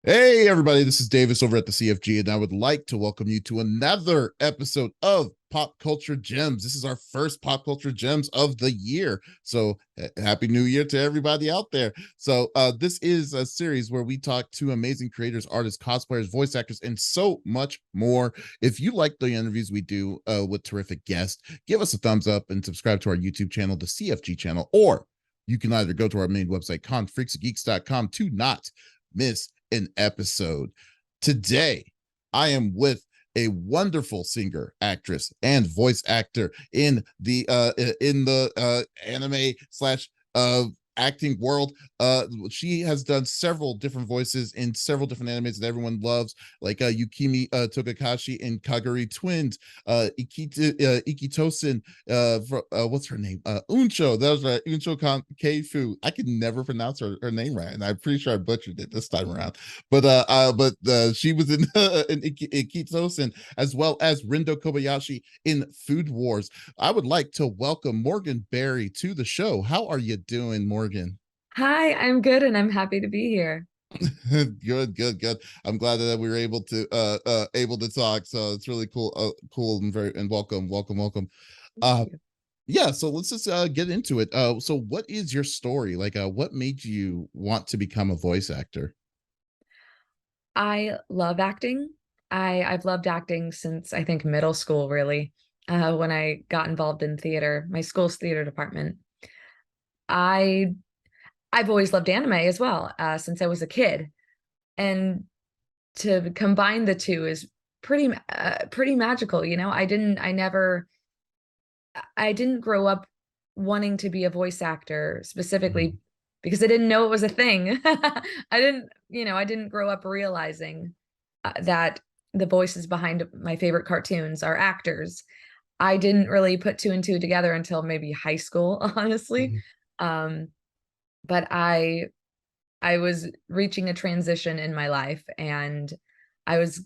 Hey, everybody, this is Davis over at the CFG, and I would like to welcome you to another episode of Pop Culture Gems. This is our first Pop Culture Gems of the year. So, happy new year to everybody out there. So, this is a series where we talk to amazing creators, artists, cosplayers, voice actors, and so much more. If you like the interviews we do with terrific guests, give us a thumbs up and subscribe to our YouTube channel, the CFG channel, or you can either go to our main website, confreaksgeeks.com, to not miss an episode. Today, I am with a wonderful singer, actress, and voice actor in the anime slash acting world. She has done several different voices in several different animes that everyone loves, like Yukimi Tokakashi in Kaguri Twins, Ikitosen, what's her name? Uncho. That was right, Uncho Keifu. I can never pronounce her name right, and I'm pretty sure I butchered it this time around. But she was in Ikitosen, as well as Rindo Kobayashi in Food Wars. I would like to welcome Morgan Berry to the show. How are you doing, Morgan? Hi, I'm good and I'm happy to be here. Good. I'm glad that we were able to talk. So it's really cool, cool and very and welcome. Thank Uh you. yeah, so let's just get into it. So what is your story? Like what made you want to become a voice actor? I love acting. I've loved acting since I think middle school, really. When I got involved in theater, my school's theater department. I I've always loved anime as well, since I was a kid. And to combine the two is pretty magical, you know? I didn't grow up wanting to be a voice actor specifically Mhm. because I didn't know it was a thing. I didn't grow up realizing that the voices behind my favorite cartoons are actors. I didn't really put two and two together until maybe high school, honestly. Mhm. Um, but I was reaching a transition in my life, and I was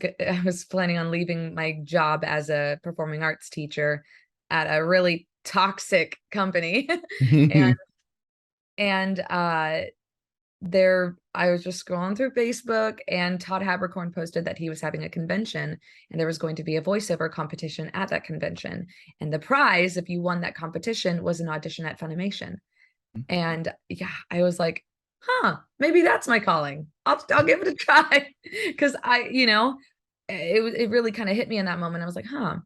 planning on leaving my job as a performing arts teacher at a really toxic company. and and there I was just scrolling through Facebook, and Todd Habercorn posted that he was having a convention and there was going to be a voiceover competition at that convention. And the prize, if you won that competition, was an audition at Funimation. And yeah, I was like, huh, maybe that's my calling. I'll give it a try. Cause it really kind of hit me in that moment. I was like, huh.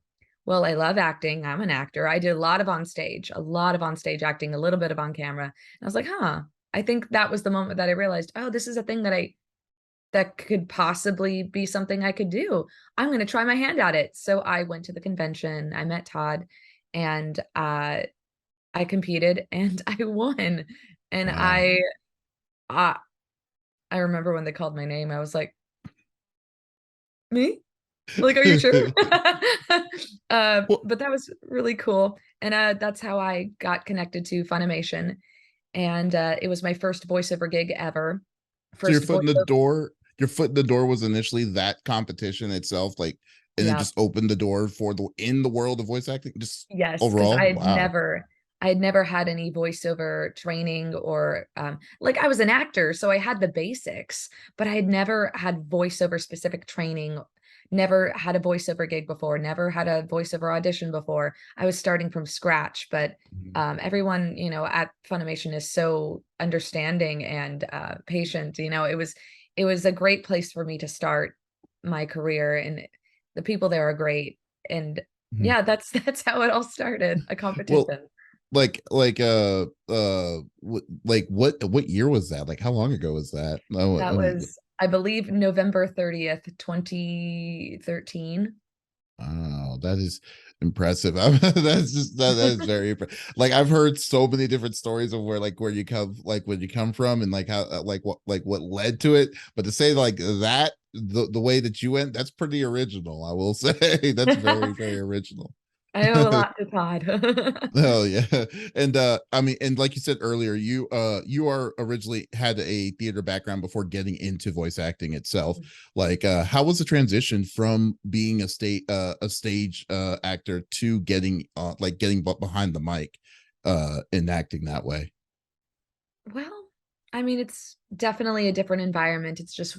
Well, I love acting. I'm an actor. I did a lot of on stage acting, a little bit of on camera. And I was like, huh. I think that was the moment that I realized, oh, this is a thing that could possibly be something I could do. I'm going to try my hand at it. So I went to the convention. I met Todd, and I competed and I won. And Wow. uh, I remember when they called my name, I was like, me? Like, are you sure? Well, But that was really cool. And that's how I got connected to Funimation. And it was my first voiceover gig ever. so First voiceover. your foot in the door was initially that competition itself, like, and it Yeah. just opened the door for the in the world of voice acting, just Yes, because overall. Wow. I had never had any voiceover training or like I was an actor, so I had the basics, but I had never had voiceover specific training, never had a voiceover gig before, never had a voiceover audition before. I was starting from scratch, but Mhm. everyone, at Funimation is so understanding and patient. It was a great place for me to start my career, and the people there are great. And Mhm. yeah, that's how it all started, a Well, competition. what year was that? Like, how long ago was that? No, That was, I believe, November 30th, 2013. wow, that is impressive. That is very impressive. Like, I've heard so many different stories of where you come, like when you come from, and like how what led to it. But to say like that, the way that you went, that's pretty original, I will say. That's very original. I owe a lot to Todd. Oh yeah. And I mean, and like you said earlier, you are originally had a theater background before getting into voice acting itself. Like how was the transition from being a stage actor to getting behind the mic and acting that way? Well, I mean, it's definitely a different environment. It's just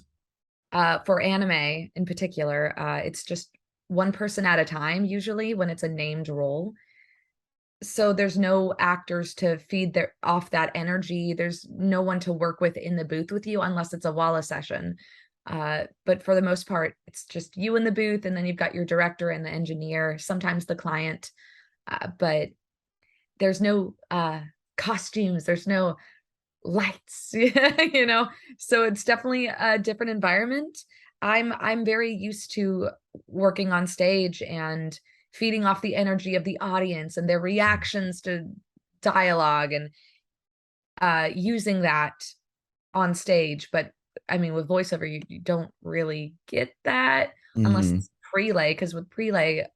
For anime in particular, it's just one person at a time, usually when it's a named role. So there's no actors to feed their off that energy. There's no one to work with in the booth with you unless it's a Walla session. But for the most part, it's just you in the booth, and then you've got your director and the engineer, sometimes the client. But there's no costumes, there's no lights, you know. So it's definitely a different environment. I'm very used to working on stage and feeding off the energy of the audience and their reactions to dialogue, and using that on stage. But I mean, with voiceover, you don't really get that unless Hmm. it's prelay, because with prelay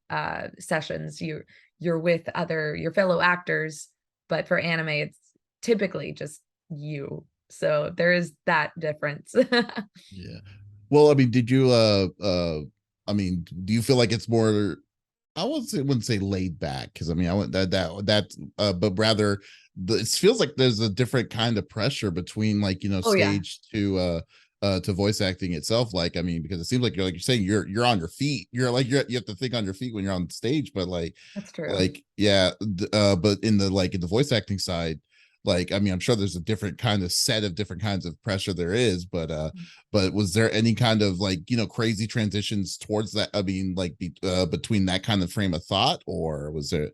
sessions, you're with your fellow actors. But for anime, it's typically just you. So there is that difference. Yeah. Well, I mean, did you I mean, do you feel like it's more, I wouldn't say laid back, because I mean I went but rather it feels like there's a different kind of pressure between, like, Oh yeah, stage to voice acting itself. Like, I mean, because it seems like you're saying you're on your feet. You have to think on your feet when you're on stage, but that's true. like yeah, but in the voice acting side, like, I mean, I'm sure there's a different kind of set of different kinds of pressure there is, but was there any kind of, like, crazy transitions towards that? I mean, like, between that kind of frame of thought, or was there,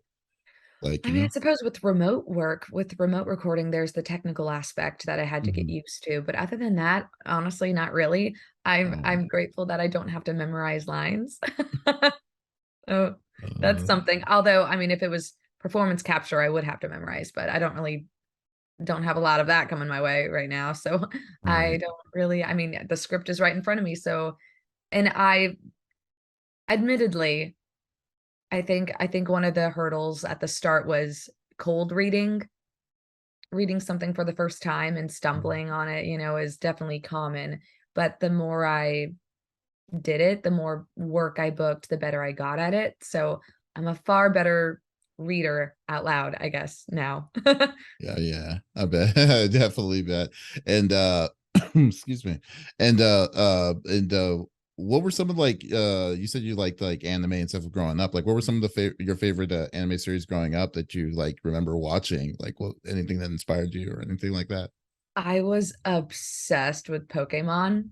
like, I mean, I suppose with remote work, with remote recording, there's the technical aspect that I had to get Mhm. used to. But other than that, honestly, not really. Oh, I'm grateful that I don't have to memorize lines. Oh, that's uh, something. Although, I mean, if it was performance capture, I would have to memorize, but I don't have a lot of that coming my way right now. So I right. don't really, I mean, the script is right in front of me. So, and I admittedly, I think one of the hurdles at the start was cold reading something for the first time and stumbling on it, is definitely common. But the more I did it, the more work I booked, the better I got at it. So I'm a far better reader out loud, I guess, now. Yeah, yeah, I bet. I definitely bet. And excuse me. And what were some of, like, you said you liked, like, anime and stuff growing up. Like, what were some of your favorite anime series growing up that you, like, remember watching? Like, what, anything that inspired you or anything like that? I was obsessed with Pokemon.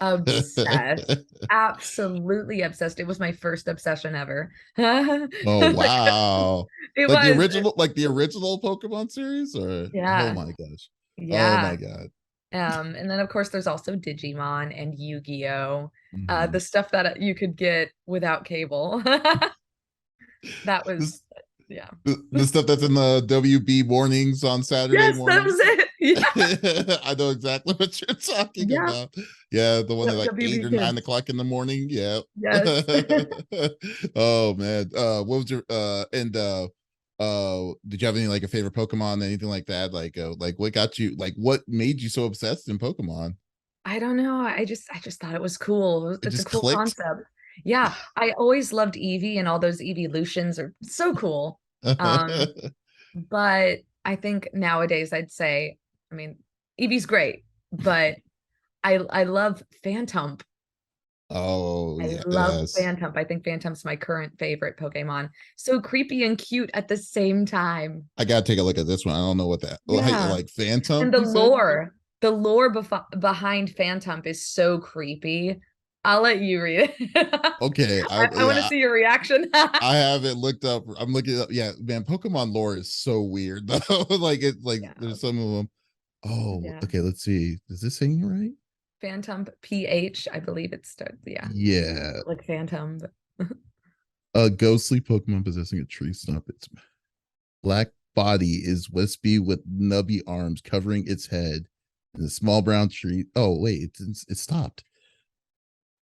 Obsessed. Absolutely obsessed. It was my first obsession ever. Oh, Like, wow. it Like the was. original, like the original Pokemon series, or oh Yeah. my gosh. Oh my Yeah. god. And then of course there's also Digimon and Yu-Gi-Oh! The Mhm. stuff that you could get without cable. That was, This yeah. the stuff that's in the WB mornings on Saturday Yes, that was mornings. it. Yeah. I know exactly what you're talking Yeah. about. Yeah, the one at Yep, like eight WB or nine Kids. o'clock in the morning. Yeah. Yes. Oh man. What was your did you have any, like, a favorite Pokemon, anything like that? Like what got you, like, what made you so obsessed in Pokemon? I don't know. I just thought it was cool. It It's a just cool clicked. concept. Yeah, I always loved Eevee, and all those evolutions are so cool. Um, but I think nowadays I'd say, I mean, Eevee's great, but I love Phantom. Oh I love yes. Phantom. I think Phantom's my current favorite Pokemon. So creepy and cute at the same time. I gotta take a look at this one. I don't know what that, Yeah. like Phantom, And the you said? lore behind Phantom is so creepy. I'll let you read it. Okay, I want to see your reaction. I haven't looked up. I'm looking up. Yeah, man, Pokemon lore is so weird though. Like Yeah. there's some of them. Oh, Yeah. okay. Let's see. Is this saying it right? Phantom PH, I believe it starts. Yeah. Yeah. Like Phantom. A ghostly Pokemon possessing a tree stump. Its black body is wispy with nubby arms covering its head, and a small brown tree. Oh wait, it stopped.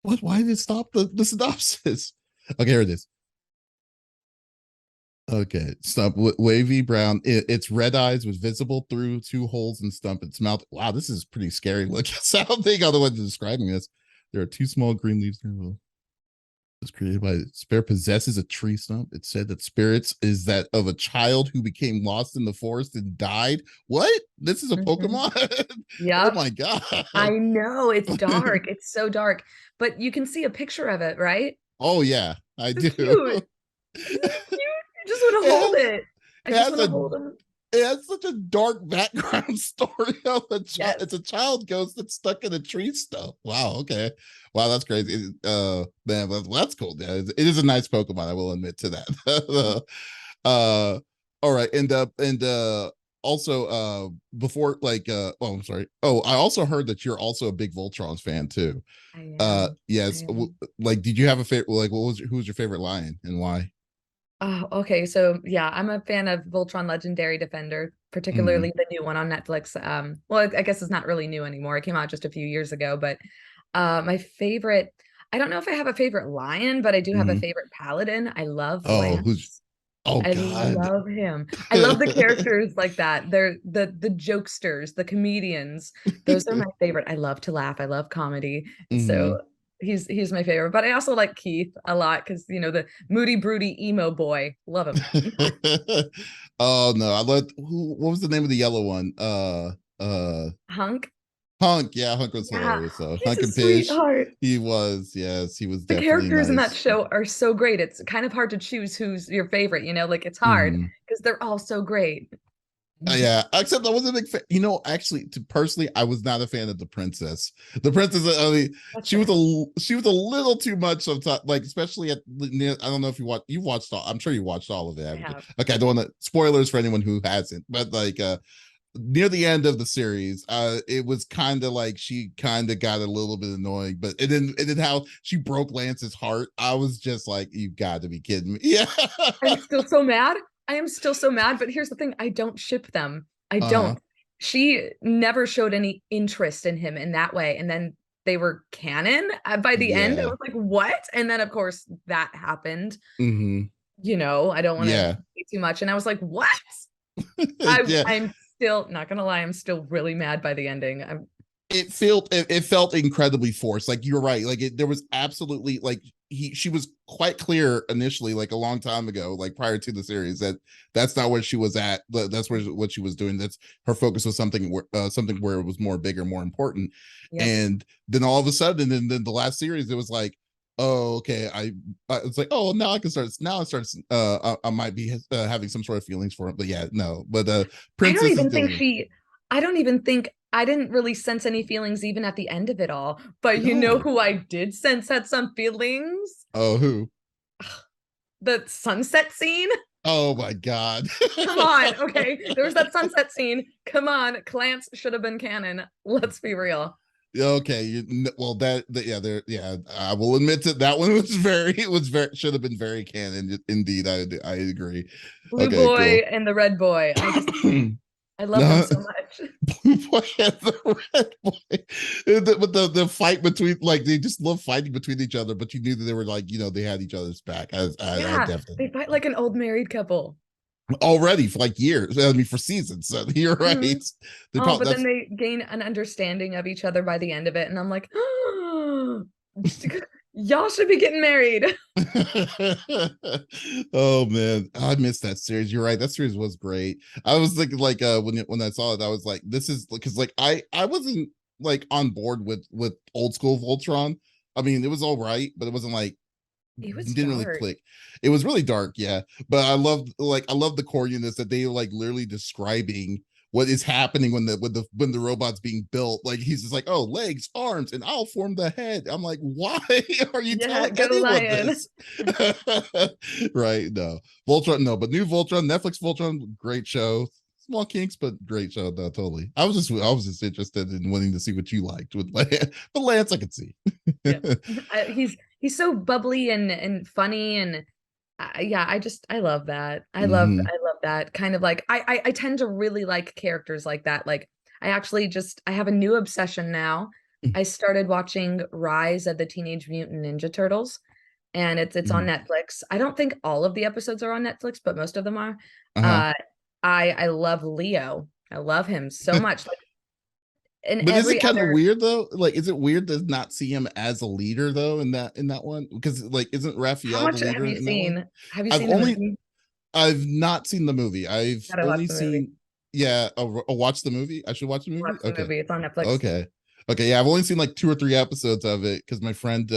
What? Why did it stop the synopsis? Okay, here it is. Okay, stump wavy brown. Its red eyes was visible through two holes in stump. Its mouth. Wow, this is pretty scary looking sounding. Other way of describing this, there are two small green leaves. The was created by Spirit possesses a tree stump. It said that spirits is that of a child who became lost in the forest and died. What? This is a Mhm. Pokemon? Oh Yep. my god. I know it's dark. It's so dark, but you can see a picture of it, right? Oh yeah, I So do. cute. Isn't it cute? I just want to It hold has it. I it just has want to a hold him. it has such a dark background story of a child. Yes. It's a child ghost that's stuck in a tree stump. Wow. Okay. Wow, that's crazy. Man, that's cool. Yeah, it is a nice Pokemon. I will admit to that. uh, all right, and also before oh, I'm sorry. Oh, I also heard that you're also a big Voltron fan too. I am. I Yes. am. Like, did you have a favorite? Like, who was your favorite lion and why? Oh, okay. So yeah, I'm a fan of Voltron Legendary Defender, Mm, particularly the new one on Netflix. Well, I guess it's not really new anymore. It came out just a few years ago, but my favorite, I don't know if I have a favorite lion, but I do have a mm. favorite paladin. I love Oh, who's Lance. oh I God. love him. I love the characters like that. They're the jokesters, the comedians. Those are my favorite. I love to laugh. I love comedy. Hmm. So he's my favorite. But I also like Keith a lot because the moody, broody emo boy. Love him. Oh no, I love what was the name of the yellow one? Hunk. Hunk. Yeah, Hunk was Yeah, hilarious. So he's Hunk a and Pish, sweetheart. he was, yes, he was The definitely characters in that nice. show are so great. It's kind of hard to choose who's your favorite, like it's hard Hmm. because they're all so great. Yeah, except I wasn't a big fan. Actually, personally, I was not a fan of the princess. The princess, I mean, That's she was fair. a little too much sometimes. Like, especially I don't know if you watched all. I'm sure you watched all of it, I haven't you? have. Okay, I don't want to spoilers for anyone who hasn't, but like, near the end of the series, it was kind of like she kind of got a little bit annoying. But and then how she broke Lance's heart, I was just like, you got to be kidding me. Yeah. I'm still so mad. I am still so mad, but here's the thing, I don't ship them. I Uh-huh. don't. She never showed any interest in him in that way. And then they were canon by the end. I Yeah. was like, what? And then, of course, that happened. Hmm. I don't want to Yeah. say too much. And I was like, what? I, Yeah. I'm still not gonna lie, I'm still really mad by the ending. It felt incredibly forced. Like, you're right. Like, there was absolutely, like, she was quite clear initially, like a long time ago, like prior to the series, that that's not where she was at. That's where what she was doing. That's her focus was something where it was more bigger, more important. Yep. And then all of a sudden, and then the last series, it was like, oh, okay. It's like, oh, now I can start. Now it starts. I might be having some sort of feelings for him, but yeah, no. But I don't Princess is even think still she I don't even think I didn't really sense any feelings even at the end of it all. But you know no. who I did sense had some feelings? Oh, who? The sunset scene. Oh my god. Come on. Okay. There was that sunset scene. Come on. Clance should have been canon. Let's be real. Okay, well, yeah, there, yeah, I will admit that that one was very should have been very canon indeed. I agree. Blue Okay, boy cool. and the red boy. I love them No, so much. Blue Boy and the Red Boy. But the fight between, like, they just love fighting between each other, but you knew that they were, like, they had each other's back. I Yeah. definitely They fight like an old married couple. already for like years. I mean, for seasons. So you're Mhm. right. They Oh, probably but then that's they gain an understanding of each other by the end of it. And I'm like, y'all should be getting married. Oh man, I missed that series. You're right. That series was great. I was thinking, like, when I saw it, I was like, this is because, like, I wasn't like on board with old school Voltron. I mean, it was all right, but it wasn't like, It was didn't really dark. click. It was really dark, yeah. But I love the corniness that they like literally describing what is happening when the robot's being built. Like, he's just like, oh, legs, arms, and I'll form the head. I'm like, why are you Yeah, telling go anyone lion. this? Right? No, Voltron, no, but new Voltron, Netflix Voltron, great show. Small kinks, but great show. No, totally. I was just interested in wanting to see what you liked with Lance, but Lance, I could see. Yeah. He's so bubbly and funny and yeah, I love that. Hmm. I love that kind of like I tend to really like characters like that. Like I have a new obsession now. I started watching Rise of the Teenage Mutant Ninja Turtles and it's on Hmm. Netflix. I don't think all of the episodes are on Netflix, but most of them are. Uh-huh. Uh I love Leo. I love him so much. Like in But is it every kind of other weird though? Like, is it weird to not see him as a leader though in that one? Because like, isn't how Raphael the much have leader you in that one? seen? Have you I've seen the only movie? I've not seen the movie. I've Gotta watch only the movie. seen yeah. Watch the movie. I should watch the movie. Watch the Okay, movie. It's on Netflix. okay, okay. Yeah, I've only seen like 2 or 3 episodes of it because my friend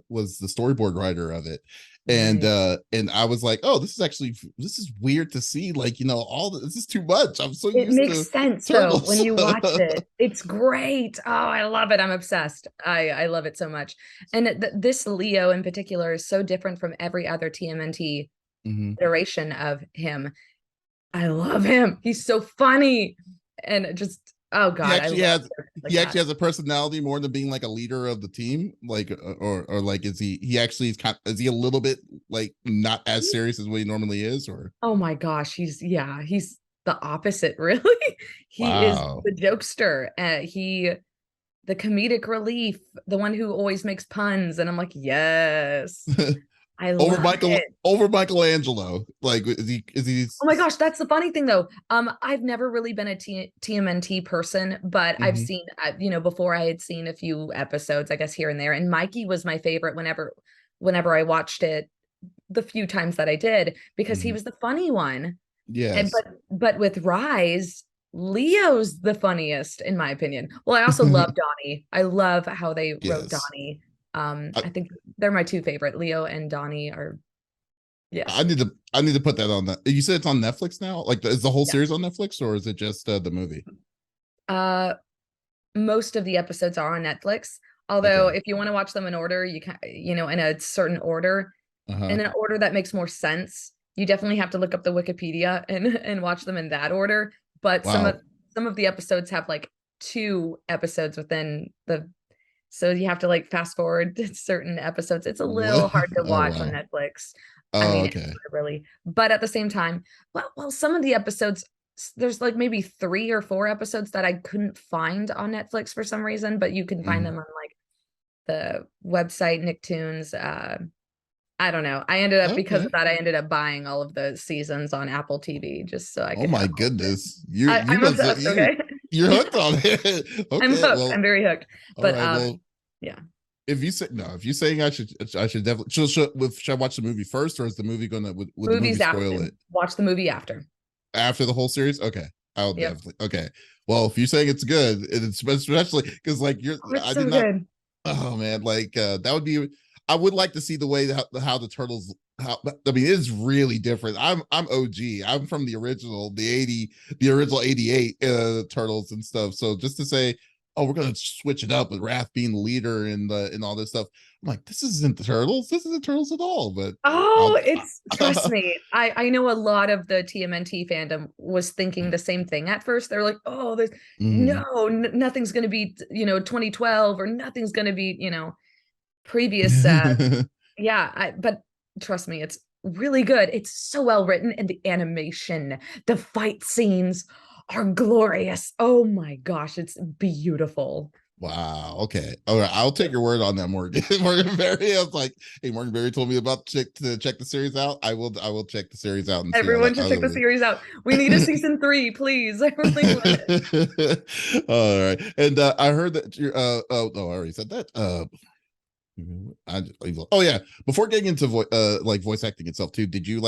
was the storyboard writer of it, Nice. and I was like, oh, this is weird to see. Like this is too much. I'm so It used makes to sense though when turtles. you watch it. It's great. Oh, I love it. I'm obsessed. I love it so much. And this Leo in particular is so different from every other TMNT Mhm. iteration of him. I love him. He's so funny. And just oh He God, I actually love has characters like he that. actually has a personality more than being like a leader of the team, like or like is he actually is he a little bit like not as serious as what he normally is, or Oh my gosh, he's the opposite, really. He is wow. the jokester. He the comedic relief, the one who always makes puns, and I'm like, yes, I love it. Over Michelangelo, like is he Oh my gosh, that's the funny thing though. I've never really been a TMNT person, but I've Mhm, seen, before I had seen a few episodes, I guess here and there. And Mikey was my favorite whenever I watched it, the few times that I did, because he mhm. was the funny one. And Yes. but with Rise, Leo's the funniest in my opinion. Well, I also love Donnie. I love how they wrote Yes. Donnie. I, I think they're my two favorite. Leo and Donnie are yes. I need to put that on that. You said it's on Netflix now? Like is the whole Yeah. series on Netflix or is it just the movie? Uh most of the episodes are on Netflix. Although Okay. if you want to watch them in order, you can, in a certain order, Uh-huh. in an order that makes more sense. You definitely have to look up the Wikipedia and watch them in that order. But Wow. some of the episodes have like two episodes within the, so you have to like fast forward to certain episodes. It's a What? little hard to Oh watch on wow. Netflix. I Oh, mean, okay. really, but at the same time, some of the episodes, there's like maybe 3 or 4 episodes that I couldn't find on Netflix for some reason, but you can find Mhm. them on like the website Nicktoons. I don't know. I ended up, because Okay. of that, I ended up buying all of the seasons on Apple TV just so I Oh could my have all of it. goodness. You I'm must obsessed, you okay? you're hooked on it. I'm Okay. hooked. Well, I'm very hooked. all But right. Well, yeah. if you say no, if you're saying I should definitely should I watch the movie first or is the movie gonna would the movie Movies spoil after. it Watch the movie after. after the whole series? Okay. I'll Yep. definitely okay. Well, if you're saying it's good, and it's especially because like you're Oh, it's I did so not good. oh man, like that would be I would like to see the way how the turtles how I mean it's really different. I'm OG. I'm from the original, the original 88 turtles and stuff. So just to say, oh, we're gonna switch it up with Raph being the leader and all this stuff. I'm like, this isn't the turtles. This isn't turtles at all. But Oh, I'll it's trust me. I know a lot of the TMNT fandom was thinking the same thing at first. They're like, "Oh, there's Mhm. no, nothing's going to be, 2012 or nothing's going to be, previous yeah, but trust me, it's really good. It's so well written and the animation, the fight scenes are glorious. Oh my gosh, it's beautiful. Wow. Okay. All right. I'll take your word on that, Morgan. Morgan Berry. I was like, hey, Morgan Berry told me about check the series out. I will check the series out and see Everyone should how check the that series out. We need a season 3, please. I really want it. is. All right. And I heard that you're oh no, I already said that. Oh yeah. Before getting into like voice acting itself too, did you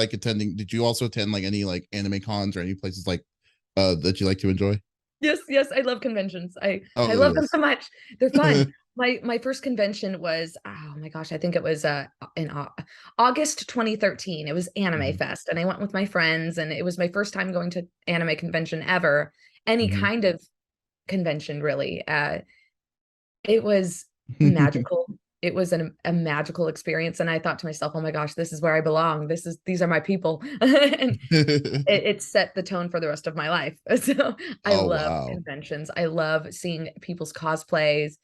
also attend like any like anime cons or any places like that you like to enjoy? Yes, yes, I love conventions. I Oh love them yes. so much. They're fun. My first convention was, oh my gosh, I think it was in August 2013. It was Anime Mhm, Fest, and I went with my friends, and it was my first time going to anime convention ever, any mhm. kind of convention really. It was magical. It was a magical experience, and I thought to myself, "Oh my gosh, this is where I belong. These are my people." And it set the tone for the rest of my life. So I Oh love wow. conventions. I love seeing people's cosplays.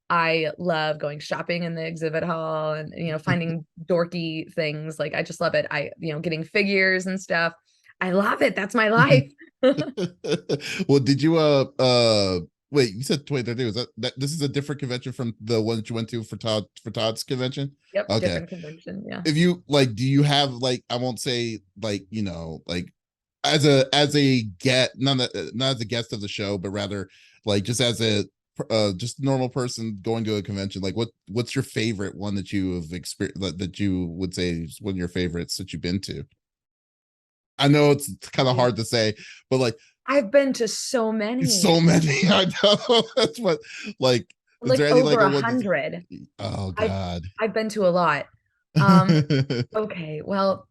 I love going shopping in the exhibit hall and finding dorky things. Like I just love it. Getting figures and stuff. I love it. That's my life. Well, did you wait, you said 2013. Was that this is a different convention from the one that you went to for Todd's convention? Yep, Okay. different convention. Yeah. If you like, do you have like I won't say like, like as a get not as a guest of the show, but rather like just as just a normal person going to a convention, like what's your favorite one that you have experienced that you would say is one of your favorites that you've been to? I know it's kind of hard to say, but like I've been to so many, so many. I know that's what like. Is like there any over like a a one? hundred. Oh I've God. I've been to a lot. Um, okay, well,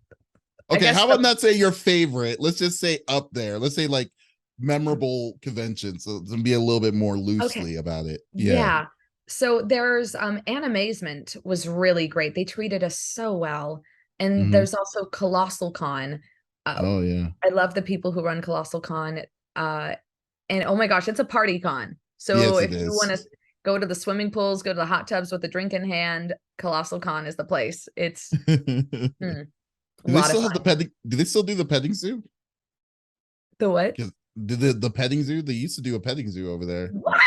I Okay, guess how about not say your favorite? Let's just say up there. Let's say like memorable conventions, so to be a little bit more okay, loosely about it. Yeah. yeah. So there's Animazement was really great. They treated us so well. And Hmm. there's also Colossal Con. Oh yeah. I love the people who run Colossal Con. Uh, and oh my gosh, it's a party con. So Yes, it if you want is. to go to the swimming pools, go to the hot tubs with a drink in hand, Colossal Con is the place. It's Do a they lot of still have the fun. petting? Do they still do the petting zoo? The what? Because the petting zoo, they used to do a petting zoo over there. What?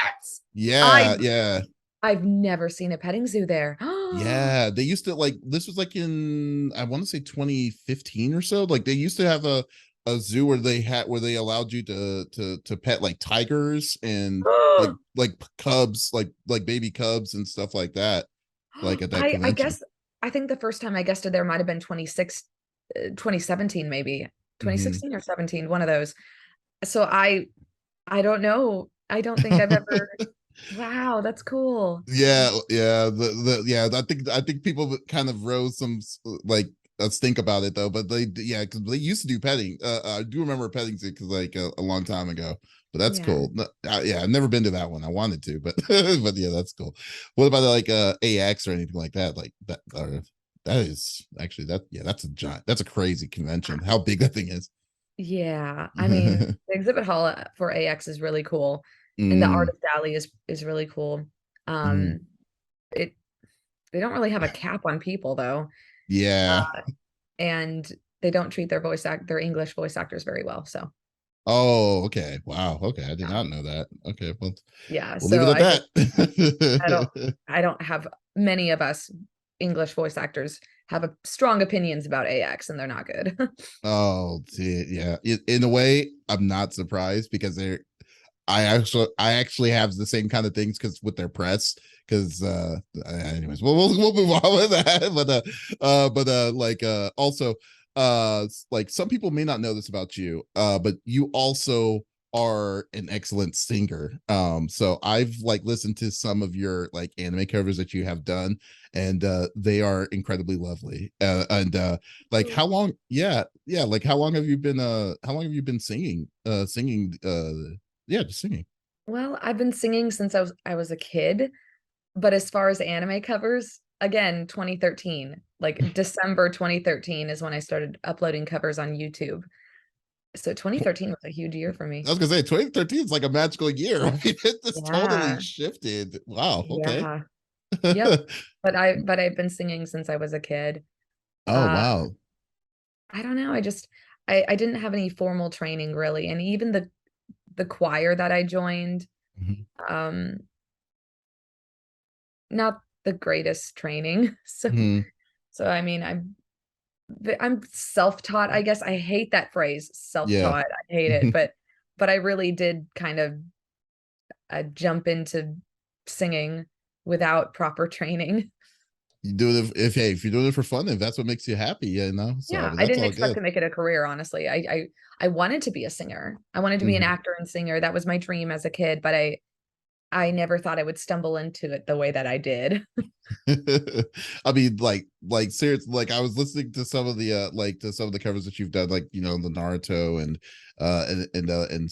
Yeah, I yeah, I've never seen a petting zoo there. yeah. They used to like this was like in I want to say 2015 or so. Like they used to have a zoo where they allowed you to pet like tigers and like cubs, like baby cubs and stuff like that. Like at that I convention. guess I think the first time I guessed it there might have been 2017 maybe. Hmm. 2016 or 17, one of those. So I don't know. I don't think I've ever. Wow, that's cool. Yeah, yeah, yeah. I think people kind of rose some like stink about it though, but yeah, because they used to do petting. I do remember petting zoo because like a long time ago, but that's Yeah. cool. No, yeah, I've never been to that one. I wanted to, but but yeah, that's cool. What about like AX or anything like that? Like that, that is actually that. Yeah, that's a giant. That's a crazy convention. How big that thing is. Yeah. I mean, the exhibit hall for AX is really cool. And the Mm, artist alley is really cool. mhm. It they don't really have a cap on people though. Yeah. And they don't treat their English voice actors very well. So Oh, okay. Wow. Okay. I did yeah. not know that. Okay. Well, Yeah. we'll leave So it at I think I don't that. I don't have many of us English voice actors have strong opinions about AX and they're not good. Oh, yeah. In a way, I'm not surprised because I actually have the same kind of things because with their press. Because anyways, we'll move on with that. But like also like some people may not know this about you, but you also are an excellent singer. So I've like listened to some of your like anime covers that you have done, and they are incredibly lovely. And like how long? Yeah, yeah. Like how long have you been singing? Yeah, just singing. Well, I've been singing since I was a kid, but as far as anime covers, again, 2013, like December 2013 is when I started uploading covers on YouTube. So 2013 was a huge year for I me. was gonna say 2013 is like a magical year. I mean, it just totally Yeah. shifted. Wow. Okay. Yeah. Yep. But I've been singing since I was a kid. Oh Uh wow. I don't know. I didn't have any formal training really. And even the choir that I joined, Mhm. um, not the greatest training. Mhm. So I mean, I'm self-taught, I guess. I hate that phrase, Yeah. self-taught. I hate it, but I really did kind of jump into singing without proper training. You do it if you're doing it for fun, if that's what makes you happy, so I Yeah, mean I that's didn't all expect good. to make it a career, honestly. I wanted to be a singer. I wanted to be an Mhm. actor and singer. That was my dream as a kid, but I never thought I would stumble into it the way that I did. I mean, like seriously, like I was listening to some of the like to some of the covers that you've done, like the Naruto and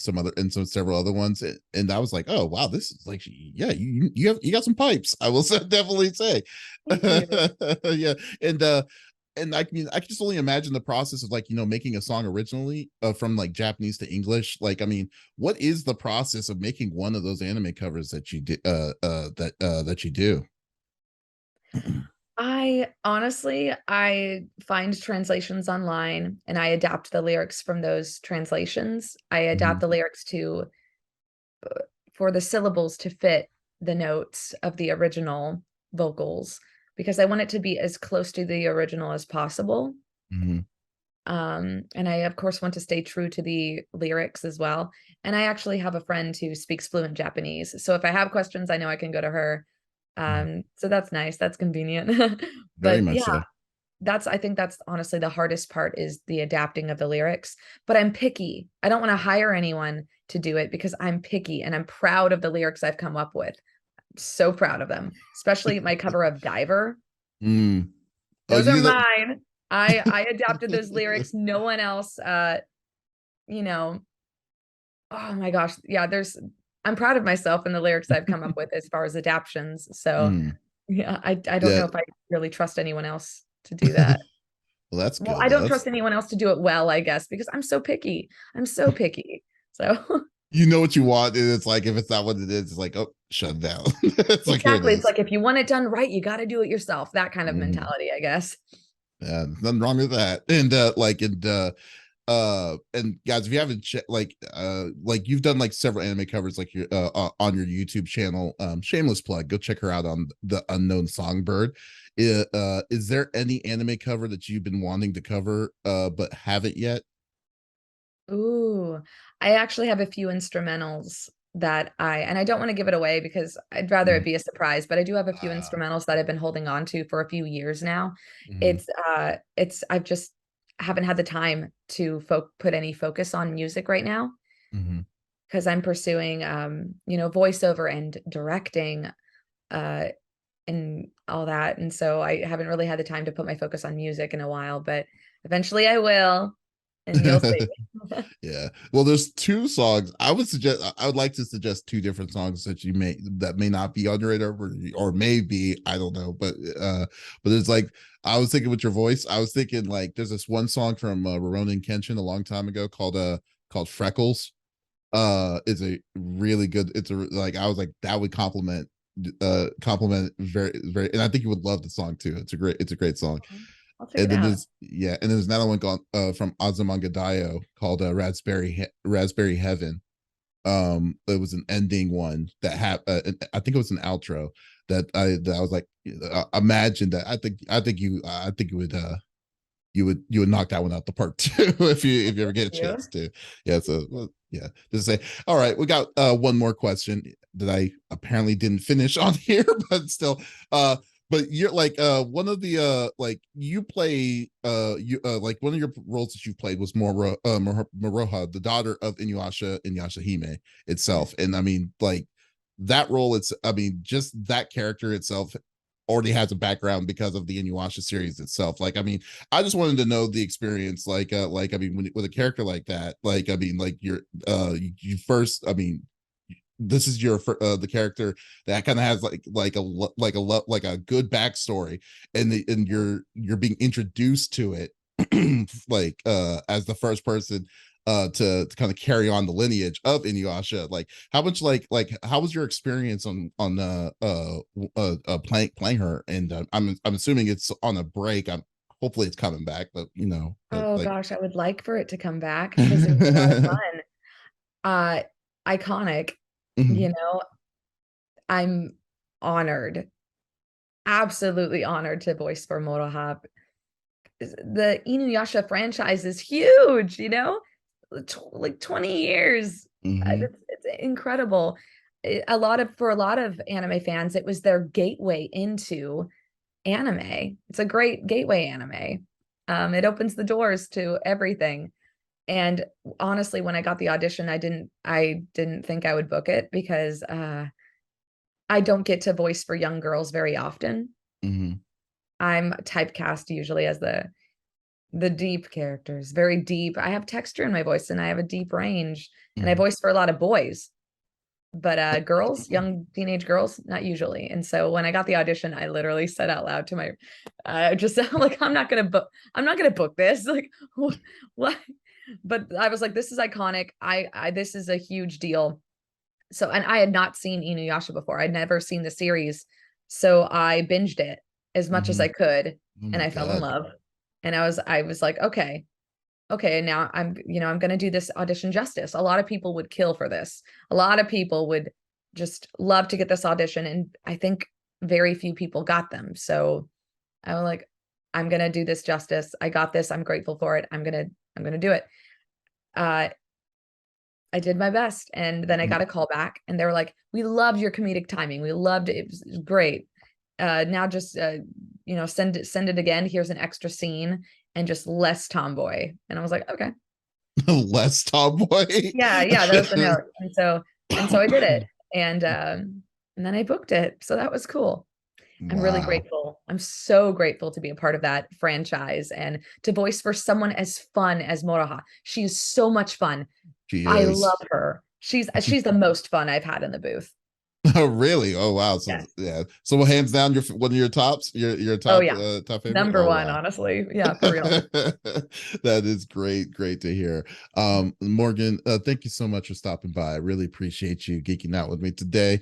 some other and some several other ones, and I was like, oh wow, this is like yeah, you got some pipes. I will definitely say, Thank you. yeah, and I mean, I can just only imagine the process of like making a song originally from like Japanese to English. Like, I mean, what is the process of making one of those anime covers that you did that you do? I find translations online and I adapt the lyrics from those translations. I adapt Mhm. the lyrics to for the syllables to fit the notes of the original vocals because I want it to be as close to the original as possible. Mhm. And I of course want to stay true to the lyrics as well. And I actually have a friend who speaks fluent Japanese, so if I have questions, I know I can go to her. Mhm. So that's nice, that's convenient. Very But much yeah, so. that's I think that's honestly the hardest part, is the adapting of the lyrics. But I'm picky. I don't want to hire anyone to do it because I'm picky and I'm proud of the lyrics I've come up with. So proud of them, especially my cover of Diver. Mm. Oh, Those you are do mine. I adapted those that. lyrics. No one else you know, oh my gosh. Yeah, I'm proud of myself and the lyrics I've come up with as far as adaptions. So Mm. yeah, I don't Yeah. know if I really trust anyone else to do that. Well, that's Well, good I though. don't That's trust anyone else to do it well, I guess, because I'm so picky. I'm so picky. So you know what you want, and it's like if it's not what it is, it's like, oh, shut it down. It's like here it exactly. It's is. like if you want it done right, you got to do it yourself. That kind of Mhm. mentality, I guess. Yeah, nothing wrong with that. And and guys, if you haven't like you've done like several anime covers like your on your YouTube channel, shameless plug, go check her out on the Unknown Songbird. Is there any anime cover that you've been wanting to cover but haven't yet? Ooh, I actually have a few instrumentals that and I don't want to give it away because I'd rather Mhm. it be a surprise, but I do have a few instrumentals that I've been holding on to for a few years now. Mhm. I've just haven't had the time to put any focus on music right now Mhm. because I'm pursuing voiceover and directing uh and all that. And so I haven't really had the time to put my focus on music in a while, but eventually I will, and you'll see. Yeah. Well, there's two songs. I would like to suggest two different songs that may not be on your radar, or maybe, I don't know. But there's like, I was thinking with your voice, I was thinking like there's this one song from Rurouni Kenshin a long time ago called Freckles. It's a really good, it's a like I was like that would compliment very, and I think you would love the song too. It's a great song. I'll check And it then out. there's another one called from Azumangadayo called Raspberry Heaven. It was an ending one that had I think it was an outro that I was like, imagine that. I think you would knock that one out the park too if you ever get a You. chance to. Yeah, so well, yeah, just say, all right, we got one more question that I apparently didn't finish on here, but still, but you're like one of the like you play you like one of your roles that you played was Moroha, the daughter of Inuyasha Hime itself. And I mean, like that role, it's I mean, just that character itself already has a background because of the Inuyasha series itself. Like, I mean, I just wanted to know the experience. Like I mean, with a character like that, like I mean, like you first, I mean, this is the character that kind of has like a good backstory, and you're being introduced to it like as the first person to kind of carry on the lineage of Inuyasha. Like how much how was your experience on playing her? And I'm assuming it's on a break. I'm hopefully it's coming back, but you know, but Oh like gosh, I would like for it to come back because it was a lot of fun. Uh Iconic, you Mhm, know, I'm honored, absolutely honored to voice for Moroha. The Inuyasha franchise is huge, like 20 years. mhm, It's incredible. For a lot of anime fans, it was their gateway into anime. It's a great gateway anime. It opens the doors to everything. And honestly, when I got the audition, I didn't think I would book it because I don't get to voice for young girls very often. mhm, I'm typecast usually as the deep characters, very deep. I have texture in my voice and I have a deep range, and I mhm. voice for a lot of boys, but girls, young teenage girls, not usually. And so when I got the audition, I literally said out loud to my just like I'm not gonna book this. Like what? But I was like, this is iconic. I this is a huge deal. So, and I had not seen Inuyasha before. I'd never seen the series. So I binged it as much as I Mhm. could, Oh and my I fell in god. love. And I was like, okay, okay, now I'm going to do this audition justice. A lot of people would kill for this. A lot of people would just love to get this audition, and I think very few people got them. So I was like, I'm gonna do this justice. I got this. I'm grateful for it. I'm gonna do it. Uh, I did my best. And then I got a call back and they were like, we loved your comedic timing. We loved it. It was great. Now just send it again. Here's an extra scene and just less tomboy. And I was like, okay. Less tomboy. Yeah, that was the note. And so I did it. And then I booked it. So that was cool. I'm really Wow. grateful. I'm so grateful to be a part of that franchise and to voice for someone as fun as Moroha. She's so much fun. She I is. love her. She's the most fun I've had in the booth. Oh, really? Oh, wow. So Yes. yeah. So hands down, your one of your tops, your Oh top yeah. top favorite. Number Oh, one, wow. honestly. Yeah, for real. That is great to hear. Morgan, thank you so much for stopping by. I really appreciate you geeking out with me today.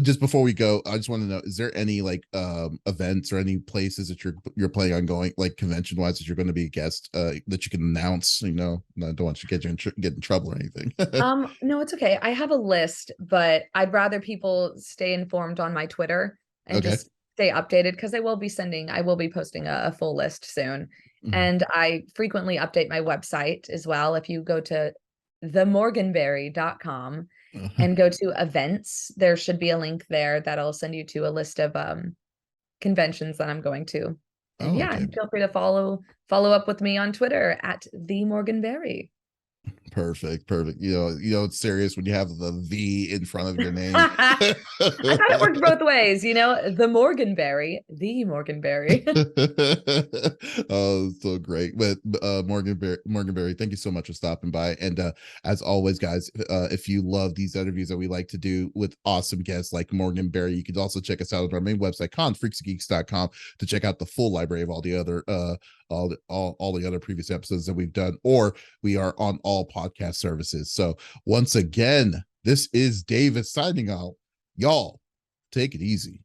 Just before we go, I just want to know, is there any like events or any places that you're planning on going, like convention wise, that you're going to be a guest that you can announce? I don't want you to get in trouble or anything. No, it's okay. I have a list, but I'd rather people stay informed on my Twitter and Okay. just stay updated because I will be posting a full list soon. Mhm. And I frequently update my website as well. If you go to themorganberry.com and go to events, there should be a link there that'll send you to a list of conventions that I'm going to. And Oh, yeah, okay. and feel free to follow up with me on Twitter at the Morgan Berry. Perfect. It's serious when you have the V in front of your name. I thought it worked both ways, the Morganberry, the Morganberry. Oh, so great. But Morgan Berry, thank you so much for stopping by. And as always, guys, if you love these interviews that we like to do with awesome guests like Morgan Berry, you can also check us out on our main website, confreaksgeeks.com, to check out the full library of all the other all the other previous episodes that we've done, or we are on all podcast services. So once again, this is Davis signing out. Y'all, take it easy.